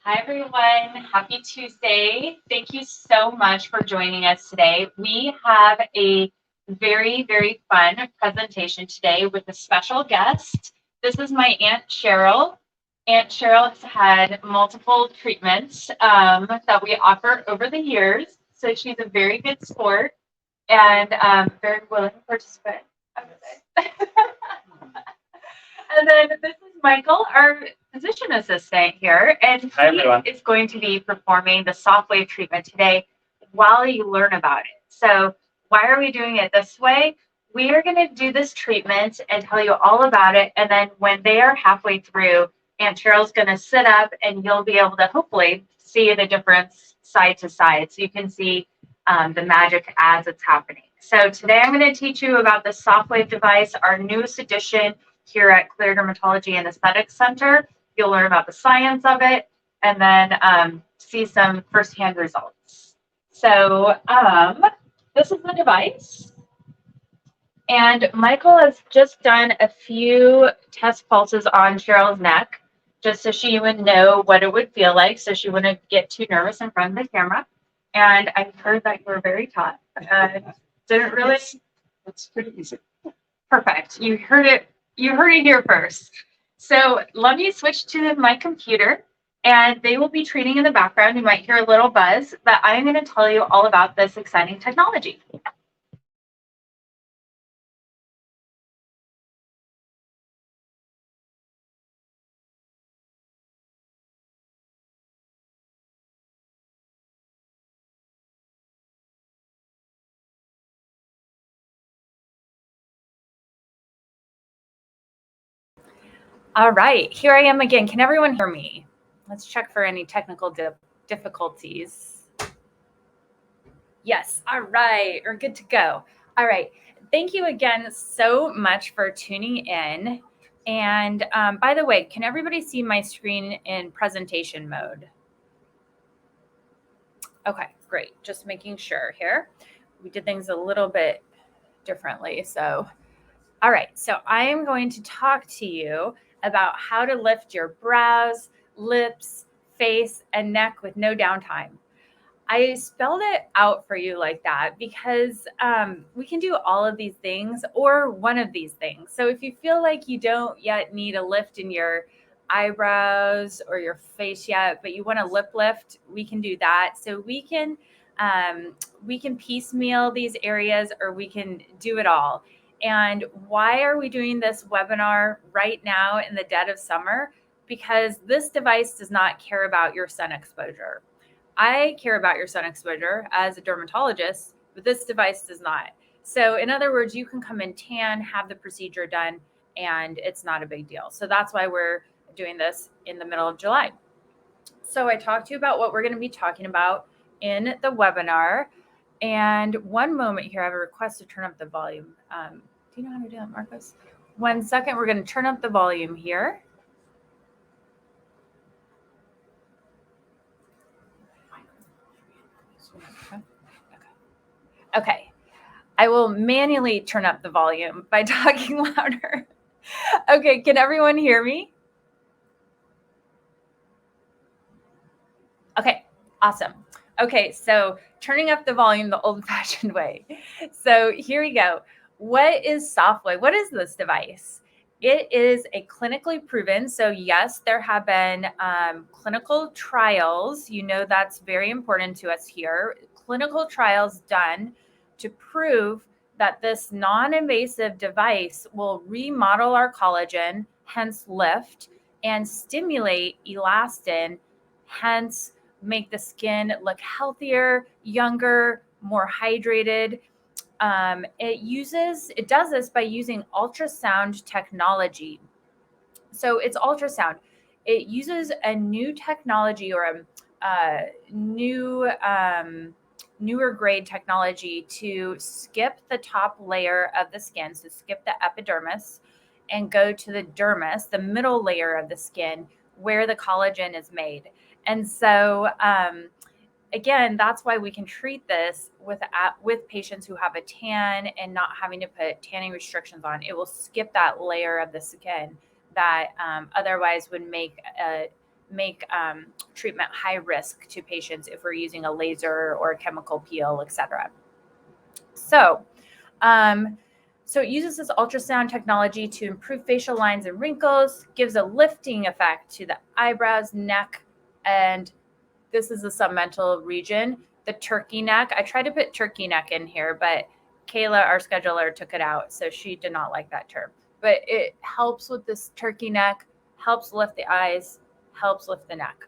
Hi, everyone. Happy Tuesday. Thank you so much for joining us today. We have a very, very fun presentation today with a special guest. This is my Aunt Cheryl. Aunt Cheryl has had multiple treatments that we offer over the years. So she's a very good sport and very willing participant, I would say. And then this is Michael, our physician assistant here, and Hi, he everyone. is going to be performing the Sofwave treatment today while you learn about it. So why are we doing it this way? We are going to do this treatment and tell you all about it. And then when they are halfway through, Aunt Cheryl's going to sit up and you'll be able to hopefully see the difference side to side. So you can see the magic as it's happening. So today I'm going to teach you about the Sofwave device, our newest addition here at Clear Dermatology and Aesthetics Center. You'll learn about the science of it and then see some firsthand results. So this is the device. And Michael has just done a few test pulses on Cheryl's neck, just so she would know what it would feel like, so she wouldn't get too nervous in front of the camera. And I heard that you were very tough. Didn't really. It's pretty easy. Perfect. You heard it here first. So let me switch to my computer and they will be treating in the background. You might hear a little buzz, but I'm going to tell you all about this exciting technology. All right, here I am again. Can everyone hear me? Let's check for any technical difficulties. Yes, all right, we're good to go. All right, thank you again so much for tuning in. And by the way, can everybody see my screen in presentation mode? Okay, great. Just making sure here. We did things a little bit differently. So, all right. So I am going to talk to you about how to lift your brows, lips, face, and neck with no downtime. I spelled it out for you like that because we can do all of these things or one of these things. So if you feel like you don't yet need a lift in your eyebrows or your face yet, but you want a lip lift, we can do that. So we can piecemeal these areas or we can do it all. And why are we doing this webinar right now in the dead of summer? Because this device does not care about your sun exposure. I care about your sun exposure as a dermatologist, but this device does not. So in other words, you can come in tan, have the procedure done, and it's not a big deal. So that's why we're doing this in the middle of July. So I talked to you about what we're going to be talking about in the webinar. And one moment here, I have a request to turn up the volume. Do you know how to do that, Marcos? 1 second, we're going to turn up the volume here. Okay. I will manually turn up the volume by talking louder. Okay, can everyone hear me? Okay, awesome. Okay, so turning up the volume the old-fashioned way. So here we go. What is Sofwave? What is this device? It is a clinically proven, so yes, there have been clinical trials. You know that's very important to us here. Clinical trials done to prove that this non-invasive device will remodel our collagen, hence lift, and stimulate elastin, hence make the skin look healthier, younger, more hydrated. It does this by using ultrasound technology. So it's ultrasound. It uses a new technology or a newer grade technology to skip the top layer of the skin, so skip the epidermis, and go to the dermis, the middle layer of the skin, where the collagen is made. And so, again, that's why we can treat this with patients who have a tan and not having to put tanning restrictions on. It will skip that layer of the skin that otherwise would make make treatment high risk to patients if we're using a laser or a chemical peel, etc. So, so it uses this ultrasound technology to improve facial lines and wrinkles, gives a lifting effect to the eyebrows, neck, and this is the submental region, the turkey neck. I tried to put turkey neck in here, but Kayla, our scheduler, took it out, so she did not like that term. But it helps with this turkey neck, helps lift the eyes, helps lift the neck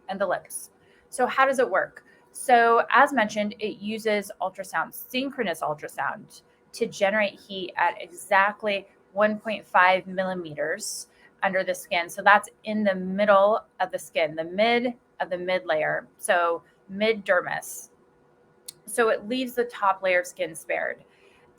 and the lips. So how does it work? So as mentioned, it uses ultrasound, synchronous ultrasound, to generate heat at exactly 1.5 millimeters under the skin. So that's in the middle of the skin, the mid of the mid layer. So mid dermis. So it leaves the top layer of skin spared.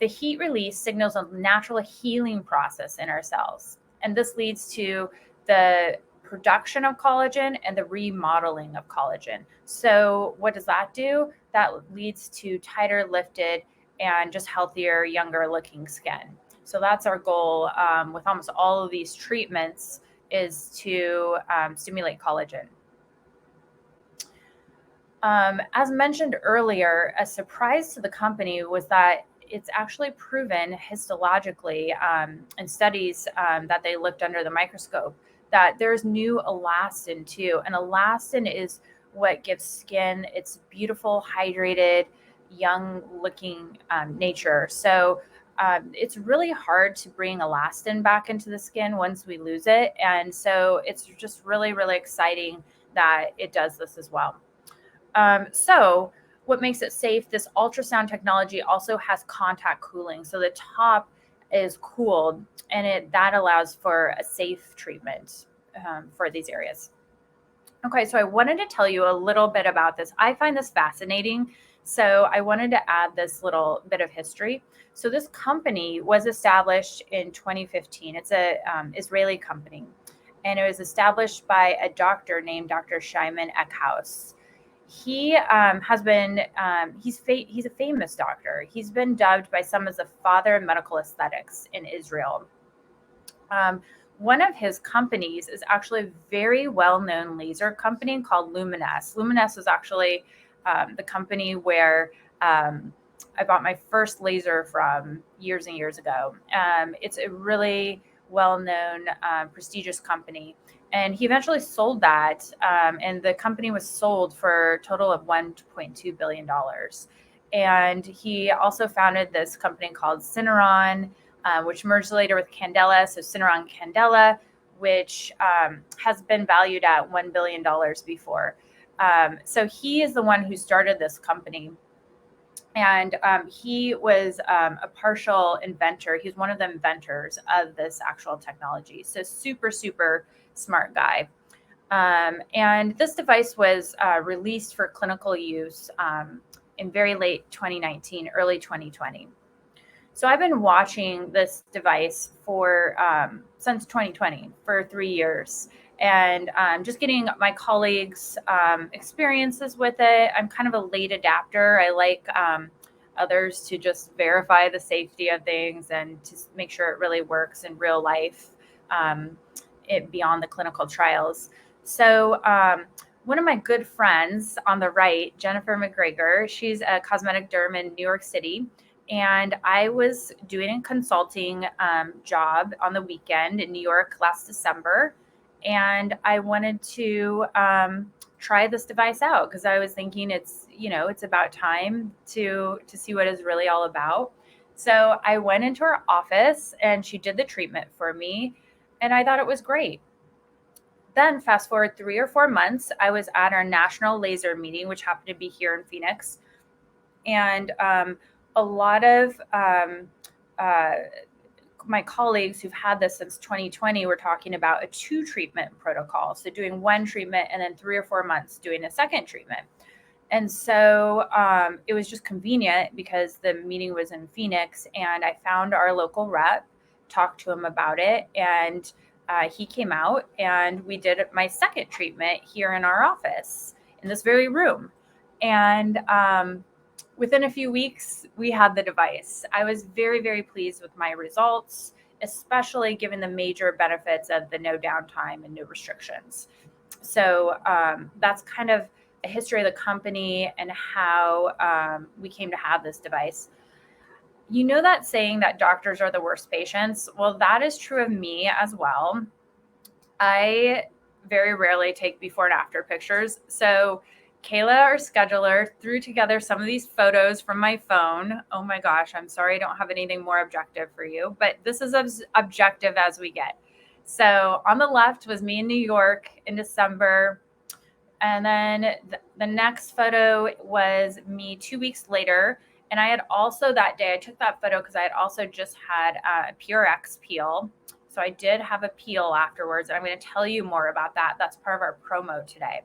The heat release signals a natural healing process in our cells. And this leads to the production of collagen and the remodeling of collagen. So what does that do? That leads to tighter, lifted, and just healthier, younger looking skin. So that's our goal with almost all of these treatments, is to stimulate collagen. As mentioned earlier, a surprise to the company was that it's actually proven histologically in studies that they looked under the microscope that there's new elastin too. And elastin is what gives skin its beautiful, hydrated, young looking nature. So it's really hard to bring elastin back into the skin once we lose it. And so it's just really, really exciting that it does this as well. So what makes it safe, this ultrasound technology also has contact cooling. So the top is cooled, and that allows for a safe treatment for these areas. Okay, so I wanted to tell you a little bit about this. I find this fascinating, so I wanted to add this little bit of history. So this company was established in 2015. It's a Israeli company, and it was established by a doctor named Dr. Shimon Eckhouse. He has been, he's a famous doctor. He's been dubbed by some as the father of medical aesthetics in Israel. One of his companies is actually a very well-known laser company called Luminous. Luminous was actually the company where I bought my first laser from years and years ago. It's a really well-known, prestigious company. And he eventually sold that, and the company was sold for a total of $1.2 billion. And he also founded this company called Syneron, which merged later with Candela. So Syneron Candela, which has been valued at $1 billion before. So he is the one who started this company. And he was a partial inventor. He was one of the inventors of this actual technology. So super, super smart guy. And this device was released for clinical use in very late 2019, early 2020. So I've been watching this device for since 2020 for 3 years, and just getting my colleagues' experiences with it. I'm kind of a late adapter. I like others to just verify the safety of things and to make sure it really works in real life, beyond the clinical trials. So one of my good friends on the right, Jennifer McGregor, she's a cosmetic derm in New York City. And I was doing a consulting job on the weekend in New York last December. And I wanted to try this device out because I was thinking it's about time to see what it's really all about. So I went into her office and she did the treatment for me. And I thought it was great. Then fast forward 3 or 4 months, I was at our national laser meeting, which happened to be here in Phoenix. And a lot of my colleagues who've had this since 2020 were talking about a 2 treatment protocol. So doing 1 treatment and then 3 or 4 months doing a second treatment. And so it was just convenient because the meeting was in Phoenix, and I found our local rep, talked to him about it, and he came out and we did my second treatment here in our office in this very room. And within a few weeks, we had the device. I was very, very pleased with my results. especially given the major benefits of the no downtime and no restrictions. So that's kind of a history of the company and how we came to have this device. You know that saying that doctors are the worst patients? Well, that is true of me as well. I very rarely take before and after pictures. So Kayla, our scheduler, threw together some of these photos from my phone. Oh my gosh, I'm sorry I don't have anything more objective for you, but this is as objective as we get. So on the left was me in New York in December. And then the next photo was me 2 weeks later. And I had also that day, I took that photo because I had also just had a PRX peel. So I did have a peel afterwards. And I'm going to tell you more about that. That's part of our promo today.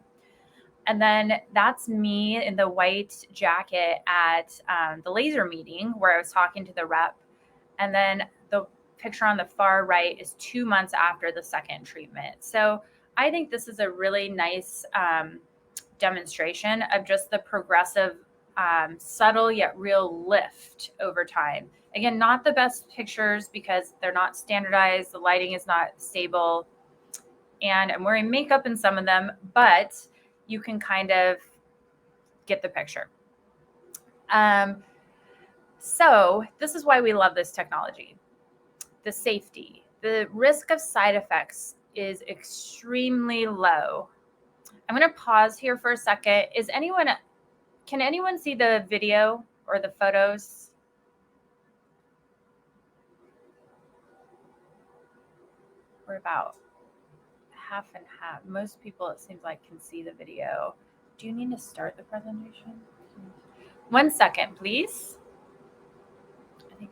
And then that's me in the white jacket at the laser meeting where I was talking to the rep. And then the picture on the far right is 2 months after the second treatment. So I think this is a really nice demonstration of just the progressive, subtle yet real lift over time. Again, not the best pictures because they're not standardized. The lighting is not stable. And I'm wearing makeup in some of them, but you can kind of get the picture. So this is why we love this technology. The safety, the risk of side effects is extremely low. I'm going to pause here for a second. Can anyone see the video or the photos? We're about half and half. Most people, it seems like, can see the video. Do you need to start the presentation? 1 second, please. I think.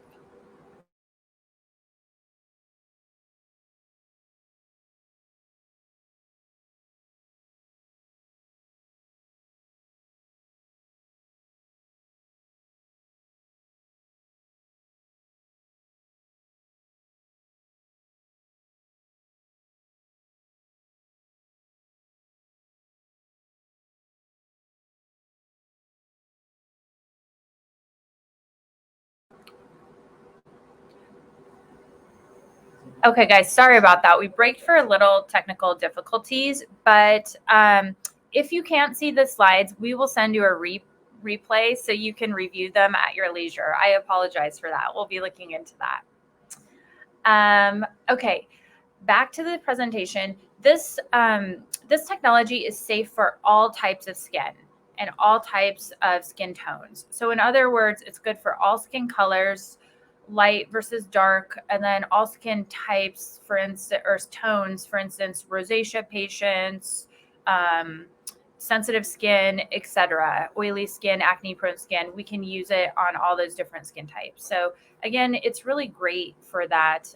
Okay, guys, sorry about that. We braked for a little technical difficulties, but if you can't see the slides, we will send you a replay so you can review them at your leisure. I apologize for that. We'll be looking into that. Okay, back to the presentation. This technology is safe for all types of skin and all types of skin tones. So in other words, it's good for all skin colors, light versus dark, and then all skin types, for instance, or tones, for instance, rosacea patients, sensitive skin, etc., oily skin, acne prone skin. We can use it on all those different skin types. So again, it's really great for that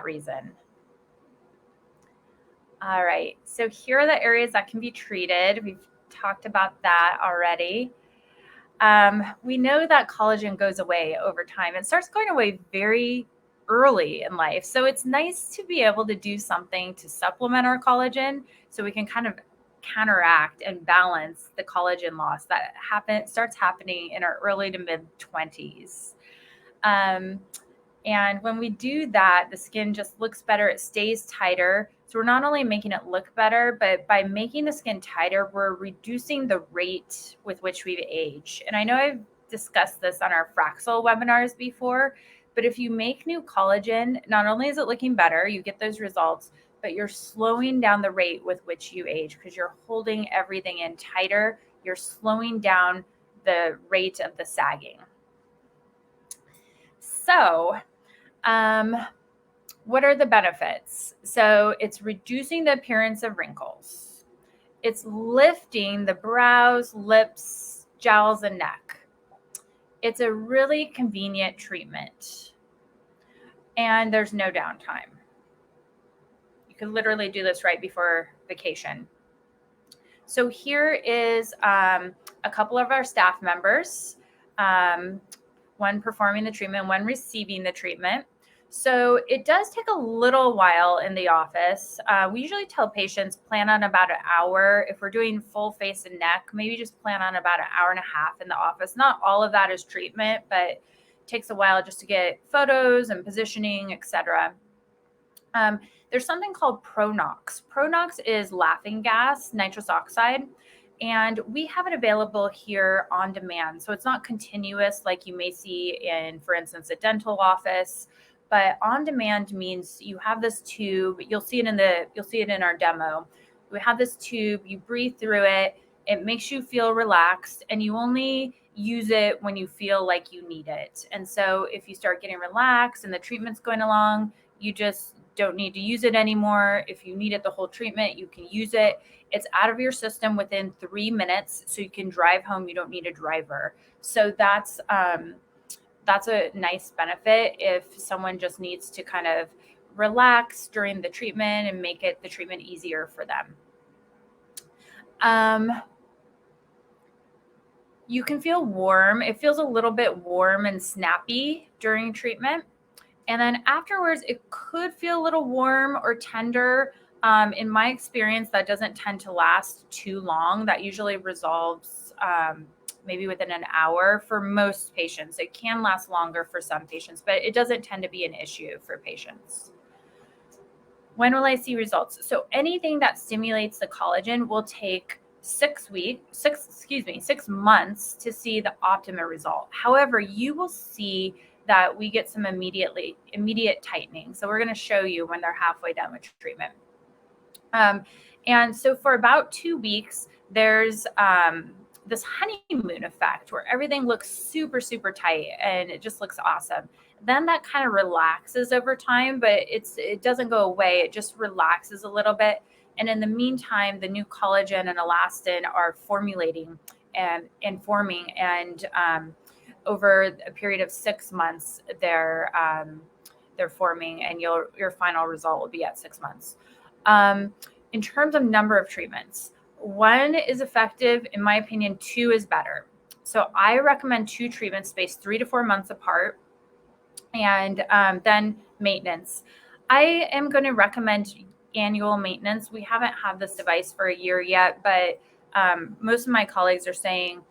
reason. All right, so here are the areas that can be treated. We've talked about that already. We know that collagen goes away over time. It starts going away very early in life. So it's nice to be able to do something to supplement our collagen so we can kind of counteract and balance the collagen loss that starts happening in our early to mid 20s. And when we do that, the skin just looks better. It stays tighter. So we're not only making it look better, but by making the skin tighter, we're reducing the rate with which we age. And I know I've discussed this on our Fraxel webinars before, but if you make new collagen, not only is it looking better, you get those results, but you're slowing down the rate with which you age because you're holding everything in tighter. You're slowing down the rate of the sagging. So, what are the benefits? So it's reducing the appearance of wrinkles. It's lifting the brows, lips, jowls, and neck. It's a really convenient treatment. And there's no downtime. You can literally do this right before vacation. So here is a couple of our staff members, one performing the treatment, one receiving the treatment. So it does take a little while in the office. We usually tell patients plan on about an hour. If we're doing full face and neck, maybe just plan on about an hour and a half in the office. Not all of that is treatment, but takes a while just to get photos and positioning, etc. There's something called Pronox. Pronox is laughing gas, nitrous oxide, and we have it available here on demand. So it's not continuous like you may see in, for instance, a dental office, but on demand means you have this tube. You'll see it in our demo. We have this tube, you breathe through it, it makes you feel relaxed, and you only use it when you feel like you need it. And so if you start getting relaxed and the treatment's going along, you just don't need to use it anymore. If you need it the whole treatment, you can use it. It's out of your system within 3 minutes, so you can drive home. You don't need a driver. So that's a nice benefit if someone just needs to kind of relax during the treatment and make the treatment easier for them. You can feel warm. It feels a little bit warm and snappy during treatment. And then afterwards, it could feel a little warm or tender. In my experience, that doesn't tend to last too long. That usually resolves maybe within an hour for most patients. It can last longer for some patients, but it doesn't tend to be an issue for patients. When will I see results? So anything that stimulates the collagen will take 6 months to see the optimal result. However, you will see that we get some immediate tightening. So we're going to show you when they're halfway done with treatment. And so for about 2 weeks, there's this honeymoon effect where everything looks super, super tight and it just looks awesome. Then that kind of relaxes over time, but it doesn't go away. It just relaxes a little bit. And in the meantime, the new collagen and elastin are formulating and forming, and over a period of 6 months, they're forming, and your final result will be at 6 months. In terms of number of treatments, 1 is effective. In my opinion, 2 is better. So I recommend 2 treatments spaced 3 to 4 months apart, and then maintenance. I am going to recommend annual maintenance. We haven't had this device for a year yet, but most of my colleagues are saying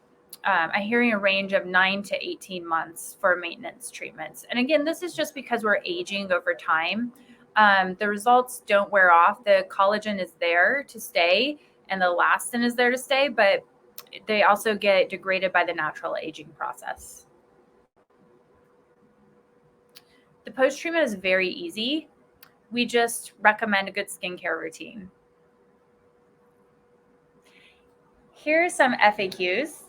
I'm hearing a range of 9 to 18 months for maintenance treatments. And again, this is just because we're aging over time. The results don't wear off. The collagen is there to stay and the elastin is there to stay, but they also get degraded by the natural aging process. The post-treatment is very easy. We just recommend a good skincare routine. Here are some FAQs.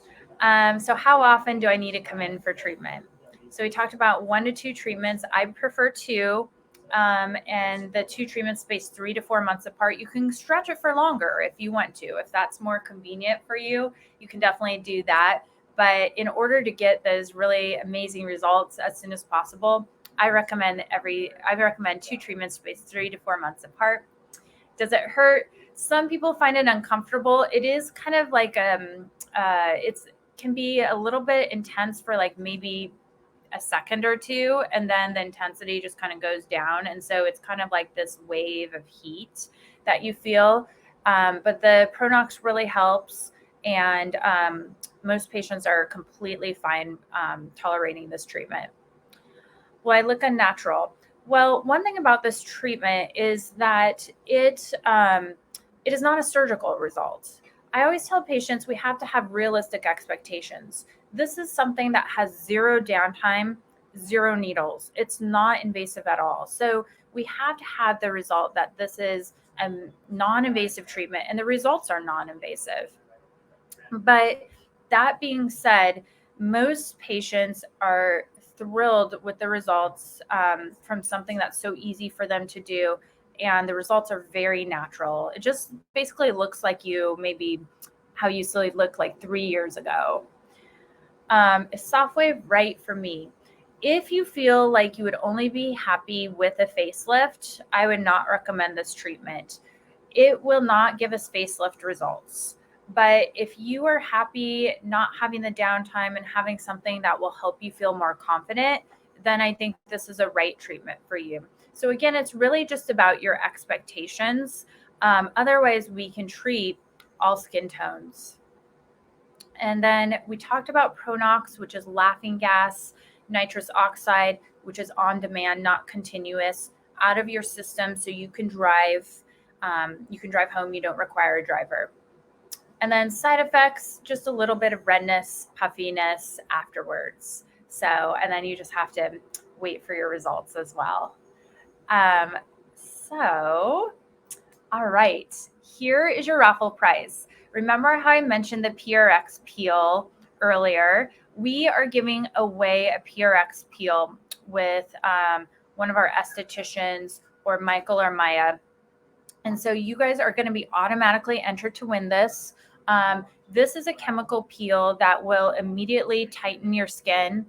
So how often do I need to come in for treatment? So we talked about 1 to 2 treatments. I prefer 2. And the 2 treatments spaced 3 to 4 months apart. You can stretch it for longer if you want to. If that's more convenient for you, you can definitely do that. But in order to get those really amazing results as soon as possible, I recommend 2 treatments spaced 3 to 4 months apart. Does it hurt? Some people find it uncomfortable. It is kind of like it can be a little bit intense for like maybe a second or 2, and then the intensity just kind of goes down. And so it's kind of like this wave of heat that you feel. But the Pronox really helps. And most patients are completely fine tolerating this treatment. Will I look unnatural? Well, one thing about this treatment is that it is not a surgical result. I always tell patients we have to have realistic expectations. This is something that has 0 downtime, 0 needles. It's not invasive at all. So we have to have the result that this is a non-invasive treatment, and the results are non-invasive. But that being said, most patients are thrilled with the results from something that's so easy for them to do. And the results are very natural. It just basically looks like maybe how you used to look like 3 years ago. Is Sofwave right for me? If you feel like you would only be happy with a facelift, I would not recommend this treatment. It will not give us facelift results. But if you are happy not having the downtime and having something that will help you feel more confident, then I think this is a right treatment for you. So again, it's really just about your expectations. Otherwise, we can treat all skin tones. And then we talked about Pronox, which is laughing gas, nitrous oxide, which is on demand, not continuous, out of your system so you can drive home. You don't require a driver. And then side effects, just a little bit of redness, puffiness afterwards. So, and then you just have to wait for your results as well. So, all right, here is your raffle prize. Remember how I mentioned the PRX peel earlier? We are giving away a PRX peel with one of our estheticians, or Michael or Maya. And so you guys are going to be automatically entered to win this. This is a chemical peel that will immediately tighten your skin.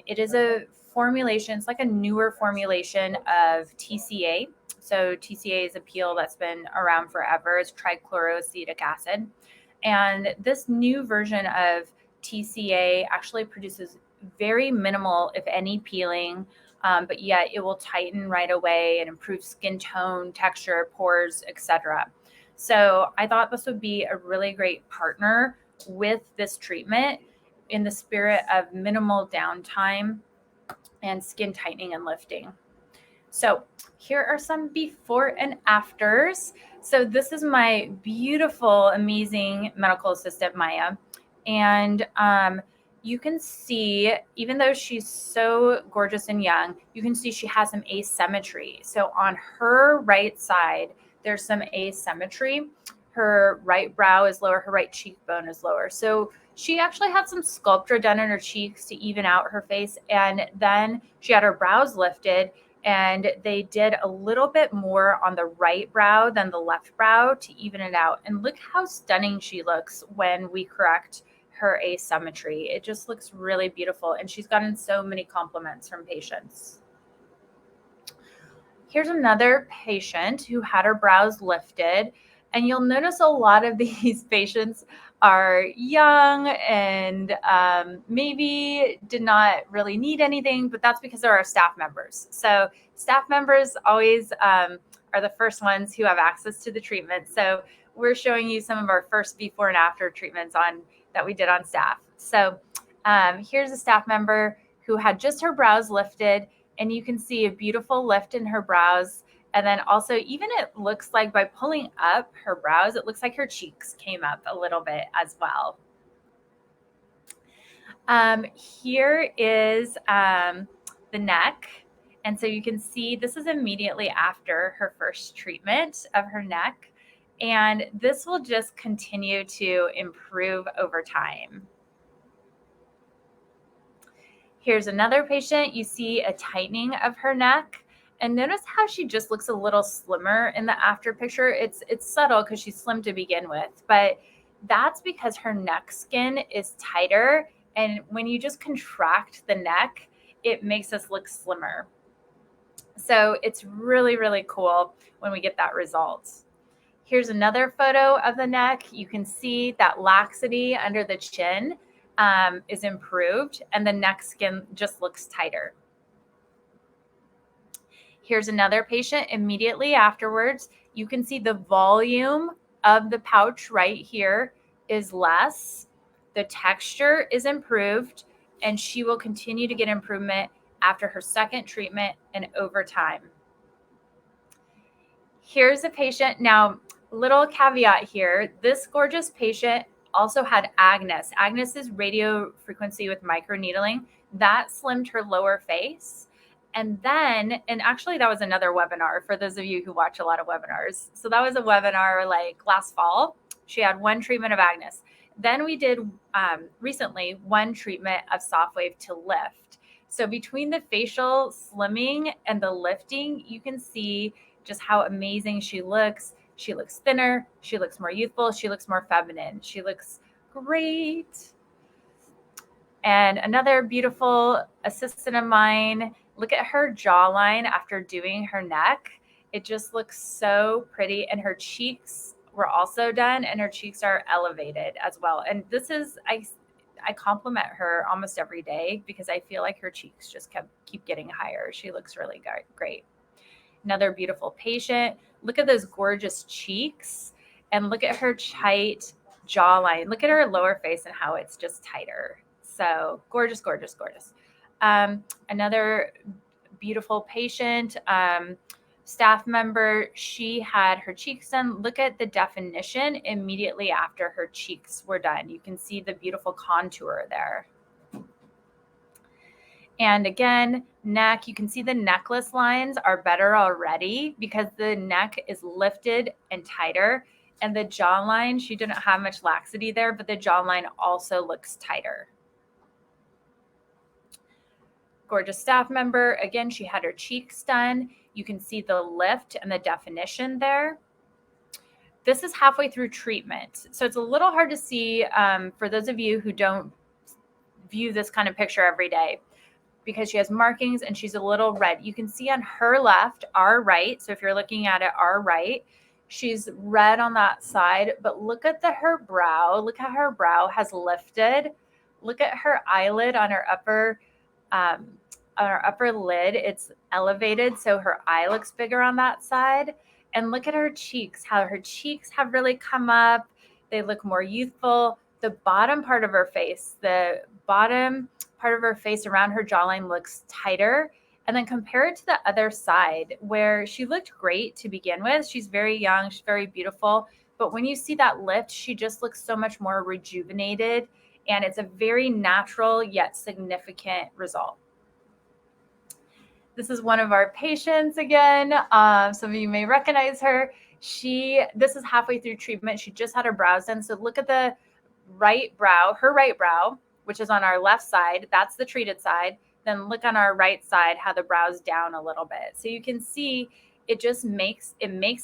It is a formulation, it's like a newer formulation of TCA. So TCA is a peel that's been around forever. It's trichloroacetic acid. And this new version of TCA actually produces very minimal, if any, peeling, but yet it will tighten right away and improve skin tone, texture, pores, etc. So I thought this would be a really great partner with this treatment in the spirit of minimal downtime and skin tightening and lifting. So here are some before and afters. So this is my beautiful, amazing medical assistant, Maya. And you can see, even though she's so gorgeous and young, you can see she has some asymmetry. So on her right side, there's some asymmetry. Her right brow is lower, her right cheekbone is lower. So she actually had some sculpture done in her cheeks to even out her face. And then she had her brows lifted, and they did a little bit more on the right brow than the left brow to even it out. And look how stunning she looks when we correct her asymmetry. It just looks really beautiful. And she's gotten so many compliments from patients. Here's another patient who had her brows lifted. And you'll notice a lot of these patients are young and maybe did not really need anything, but that's because they're our staff members. So staff members always are the first ones who have access to the treatment. So we're showing you some of our first before and after treatments that we did on staff. So here's a staff member who had just her brows lifted, and you can see a beautiful lift in her brows. And then also, even it looks like by pulling up her brows, it looks like her cheeks came up a little bit as well. Here is the neck. And so you can see this is immediately after her first treatment of her neck. And this will just continue to improve over time. Here's another patient. You see a tightening of her neck. And notice how she just looks a little slimmer in the after picture. It's subtle because she's slim to begin with, but that's because her neck skin is tighter. And when you just contract the neck, it makes us look slimmer. So it's really, really cool when we get that result. Here's another photo of the neck. You can see that laxity under the chin is improved, and the neck skin just looks tighter. Here's another patient immediately afterwards. You can see the volume of the pouch right here is less. The texture is improved, and she will continue to get improvement after her second treatment and over time. Here's a patient. Now, little caveat here. This gorgeous patient also had Agnes. Agnes is radio frequency with microneedling. That slimmed her lower face. And then, and actually that was another webinar for those of you who watch a lot of webinars. So that was a webinar like last fall. She had one treatment of Agnes. Then we did recently one treatment of Sofwave to lift. So between the facial slimming and the lifting, you can see just how amazing she looks. She looks thinner. She looks more youthful. She looks more feminine. She looks great. And another beautiful assistant of mine, look at her jawline after doing her neck. It just looks so pretty. And her cheeks were also done, and her cheeks are elevated as well. And this is, I compliment her almost every day because I feel like her cheeks just keep getting higher. She looks really great. Another beautiful patient. Look at those gorgeous cheeks, and look at her tight jawline. Look at her lower face and how it's just tighter. So gorgeous, gorgeous, gorgeous. Another beautiful patient, staff member, she had her cheeks done. Look at the definition immediately after her cheeks were done. You can see the beautiful contour there. And again, neck, you can see the necklace lines are better already because the neck is lifted and tighter. And the jawline, she didn't have much laxity there, but the jawline also looks tighter. Gorgeous staff member. Again, she had her cheeks done. You can see the lift and the definition there. This is halfway through treatment. So it's a little hard to see for those of you who don't view this kind of picture every day, because she has markings and she's a little red. You can see on her left, our right. So if you're looking at it, our right, she's red on that side, but look at her brow. Look how her brow has lifted. Look at her eyelid on her upper lid. It's elevated, so her eye looks bigger on that side. And look at her cheeks, how her cheeks have really come up. They look more youthful. The bottom part of her face, around her jawline looks tighter. And then compare it to the other side where she looked great to begin with. She's very young, she's very beautiful. But when you see that lift, she just looks so much more rejuvenated. And it's a very natural yet significant result. This is one of our patients again. Some of you may recognize her. This is halfway through treatment. She just had her brows done. So look at the right brow, her right brow, which is on our left side. That's the treated side. Then look on our right side, how the brow's down a little bit. So you can see it makes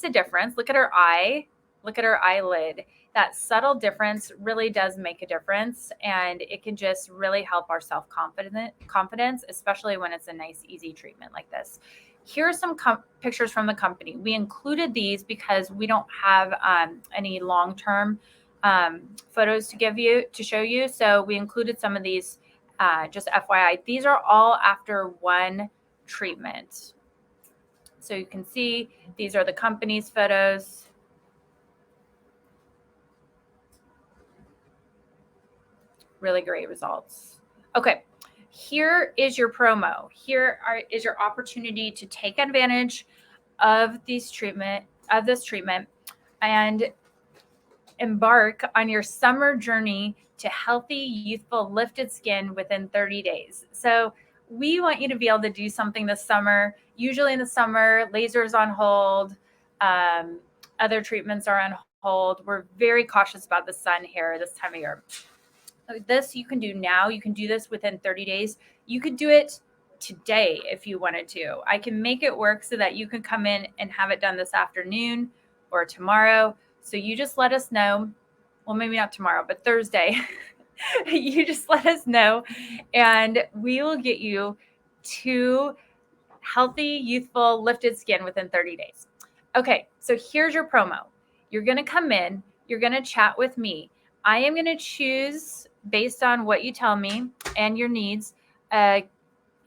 a difference. Look at her eye. Look at her eyelid. That subtle difference really does make a difference, and it can just really help our self-confidence, especially when it's a nice, easy treatment like this. Here are some pictures from the company. We included these because we don't have any long-term photos to show you. So we included some of these, just FYI. These are all after one treatment. So you can see these are the company's photos. Really great results. Okay, here is your promo. Is your opportunity to take advantage of this treatment and embark on your summer journey to healthy, youthful, lifted skin within 30 days. So we want you to be able to do something this summer. Usually in the summer, lasers on hold, other treatments are on hold. We're very cautious about the sun here this time of year. This you can do now. You can do this within 30 days. You could do it today if you wanted to. I can make it work so that you can come in and have it done this afternoon or tomorrow. So you just let us know. Well, maybe not tomorrow, but Thursday. You just let us know and we will get you to healthy, youthful, lifted skin within 30 days. Okay, so here's your promo. You're going to come in. You're going to chat with me. I am going to choose, based on what you tell me and your needs, an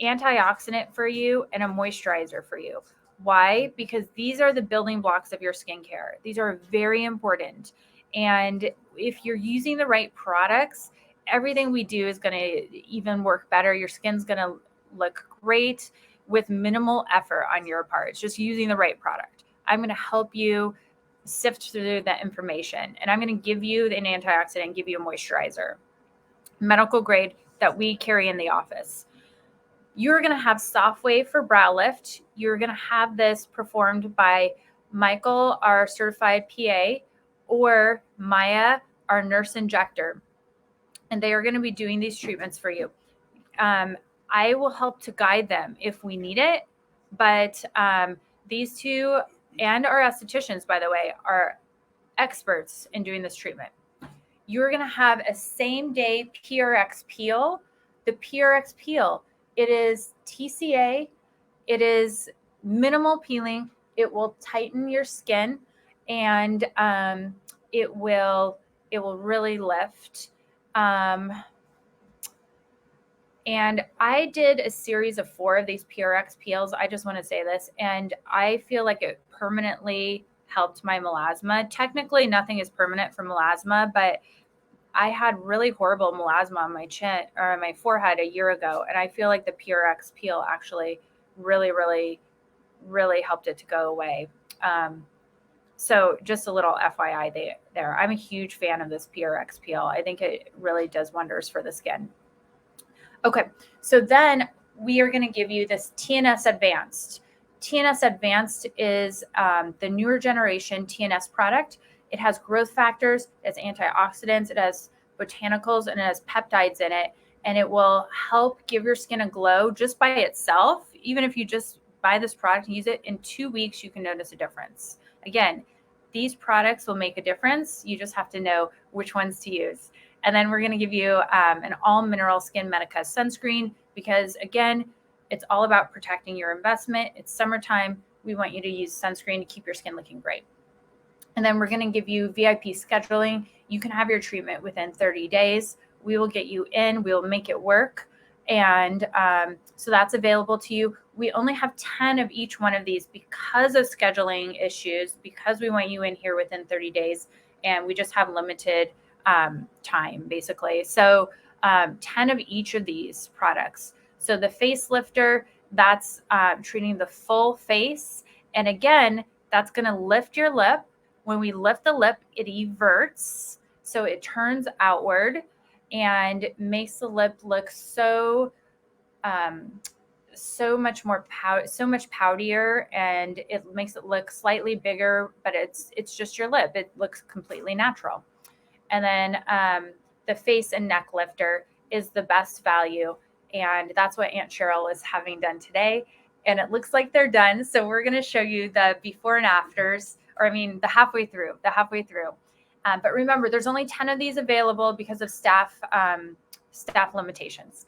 antioxidant for you and a moisturizer for you. Why? Because these are the building blocks of your skincare. These are very important. And if you're using the right products, everything we do is going to even work better. Your skin's going to look great with minimal effort on your part. It's just using the right product. I'm going to help you sift through that information. And I'm going to give you an antioxidant, give you a moisturizer, medical grade that we carry in the office. You're going to have Sofwave for brow lift. You're going to have this performed by Michael, our certified PA, or Maya, our nurse injector. And they are going to be doing these treatments for you. I will help to guide them if we need it. But these two and our estheticians, by the way, are experts in doing this treatment. You're going to have a same-day PRX peel. The PRX peel, it is TCA. It is minimal peeling. It will tighten your skin, and it will really lift. And I did a series of 4 of these PRX peels. I just want to say this. And I feel like it permanently helped my melasma. Technically, nothing is permanent for melasma, but I had really horrible melasma on my chin or on my forehead a year ago, and I feel like the PRX peel actually really, really, really helped it to go away. So just a little FYI there. I'm a huge fan of this PRX peel. I think it really does wonders for the skin. Okay, so then we are going to give you this TNS Advanced. TNS Advanced is the newer generation TNS product. It has growth factors, it has antioxidants, it has botanicals, and it has peptides in it. And it will help give your skin a glow just by itself. Even if you just buy this product and use it, in 2 weeks, you can notice a difference. Again, these products will make a difference. You just have to know which ones to use. And then we're going to give you an all mineral Skin Medica sunscreen because, again, it's all about protecting your investment. It's summertime. We want you to use sunscreen to keep your skin looking great. And then we're going to give you VIP scheduling. You can have your treatment within 30 days. We will get you in. We will make it work. And so that's available to you. We only have 10 of each one of these because of scheduling issues, because we want you in here within 30 days. And we just have limited time, basically. So 10 of each of these products. So the face lifter, that's treating the full face. And again, that's going to lift your lip. When we lift the lip, it everts. So it turns outward and makes the lip look so much poutier, and it makes it look slightly bigger, but it's just your lip. It looks completely natural. And then the face and neck lifter is the best value. And that's what Aunt Cheryl is having done today. And it looks like they're done. So we're going to show you the before and afters, the halfway through. But remember, there's only 10 of these available because of staff limitations.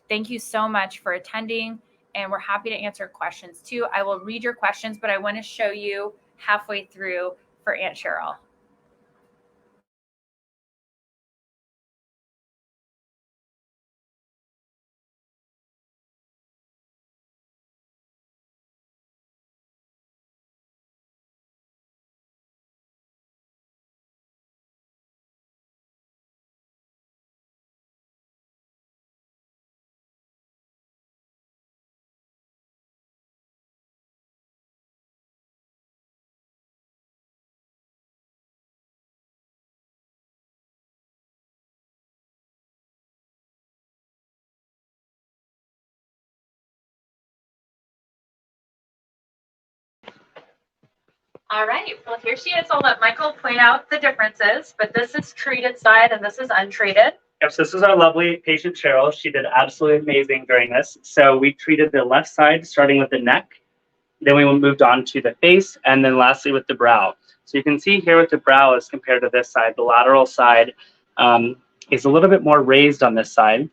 Thank you so much for attending. And we're happy to answer questions too. I will read your questions, but I want to show you halfway through for Aunt Cheryl. All right, well, here she is. I'll let Michael point out the differences, but this is treated side and this is untreated. Yep, so this is our lovely patient, Cheryl. She did absolutely amazing during this. So we treated the left side, starting with the neck. Then we moved on to the face, and then lastly with the brow. So you can see here with the brow as compared to this side, the lateral side is a little bit more raised on this side.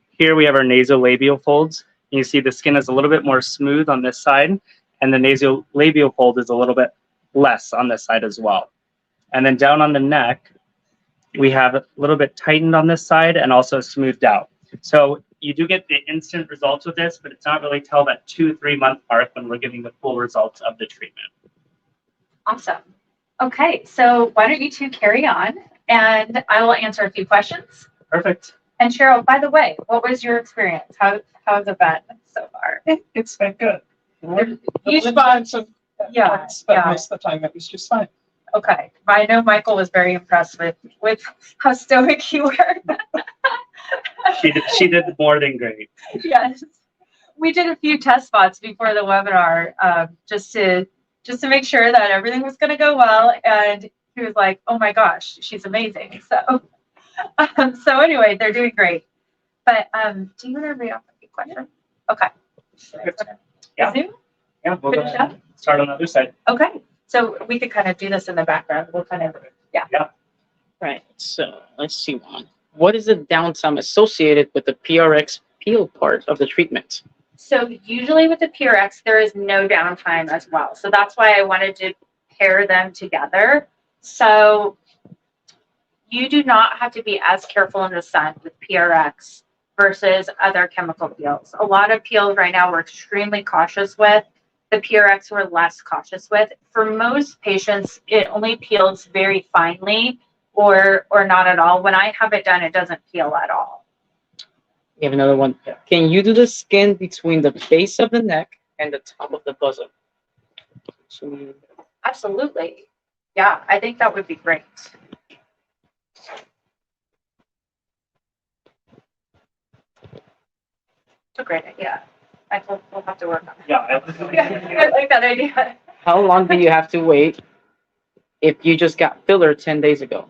Here we have our nasolabial folds. You see the skin is a little bit more smooth on this side, and the nasolabial fold is a little bit less on this side as well. And then down on the neck, we have a little bit tightened on this side and also smoothed out. So you do get the instant results with this, but it's not really till that 2-3 month mark when we're getting the full results of the treatment. Awesome. Okay, so why don't you two carry on and I will answer a few questions. Perfect. And Cheryl, by the way, what was your experience? How has it been so far? It's been good. You spots of Yeah, but yeah. most of the time it was just fine. Okay, I know Michael was very impressed with how stoic you were. She did more than great. Yes, we did a few test spots before the webinar, just to make sure that everything was going to go well. And he was like, "Oh my gosh, she's amazing." So anyway, they're doing great. But do you want to read off a question? Okay. Yeah. Zoom? Yeah, we'll go Finish ahead and start on the other side. Okay. So we could kind of do this in the background. We'll kind of, yeah. Right. So let's see one. What is the downtime associated with the PRX peel part of the treatment? So usually with the PRX, there is no downtime as well. So that's why I wanted to pair them together. So you do not have to be as careful in the sun with PRX versus other chemical peels. A lot of peels right now we're extremely cautious with. The PRX we're less cautious with. For most patients, it only peels very finely or not at all. When I have it done, it doesn't peel at all. We have another one. Can you do the skin between the base of the neck and the top of the bosom? So, Absolutely. Yeah, I think that would be great. It's a great idea. We'll have to work on it. Yeah, I like that idea. how long do you have to wait if you just got filler 10 days ago?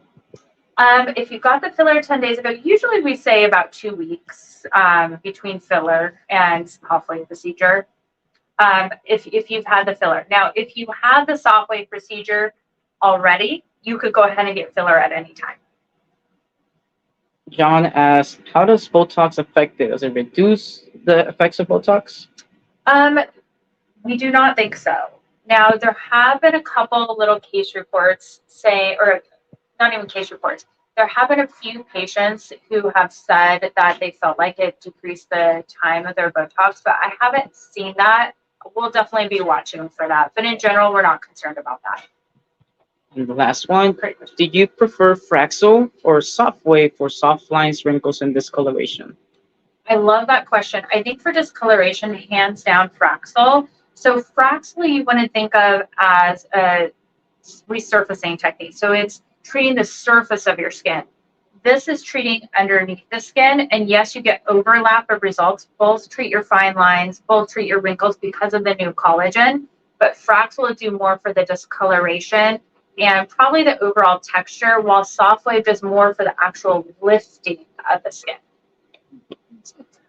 If you got the filler 10 days ago, usually we say about 2 weeks between filler and hopefully procedure. If you've had the filler. Now, if you had the Sofwave procedure already, you could go ahead and get filler at any time. John asked, how does Botox affect it? Does it reduce the effects of Botox? We do not think so. Now, there have been a couple little case reports or not even case reports. There have been a few patients who have said that they felt like it decreased the time of their Botox, but I haven't seen that. We'll definitely be watching for that. But in general, we're not concerned about that. And the last one, do you prefer Fraxel or Sofwave for soft lines, wrinkles, and discoloration? I love that question. I think for discoloration, hands down, Fraxel. So Fraxel you want to think of as a resurfacing technique. So it's treating the surface of your skin. This is treating underneath the skin. And yes, you get overlap of results. Both treat your fine lines, both treat your wrinkles because of the new collagen. But Fraxel will do more for the discoloration and probably the overall texture, while Sofwave does more for the actual lifting of the skin.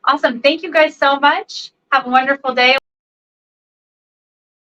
Awesome. Thank you guys so much. Have a wonderful day.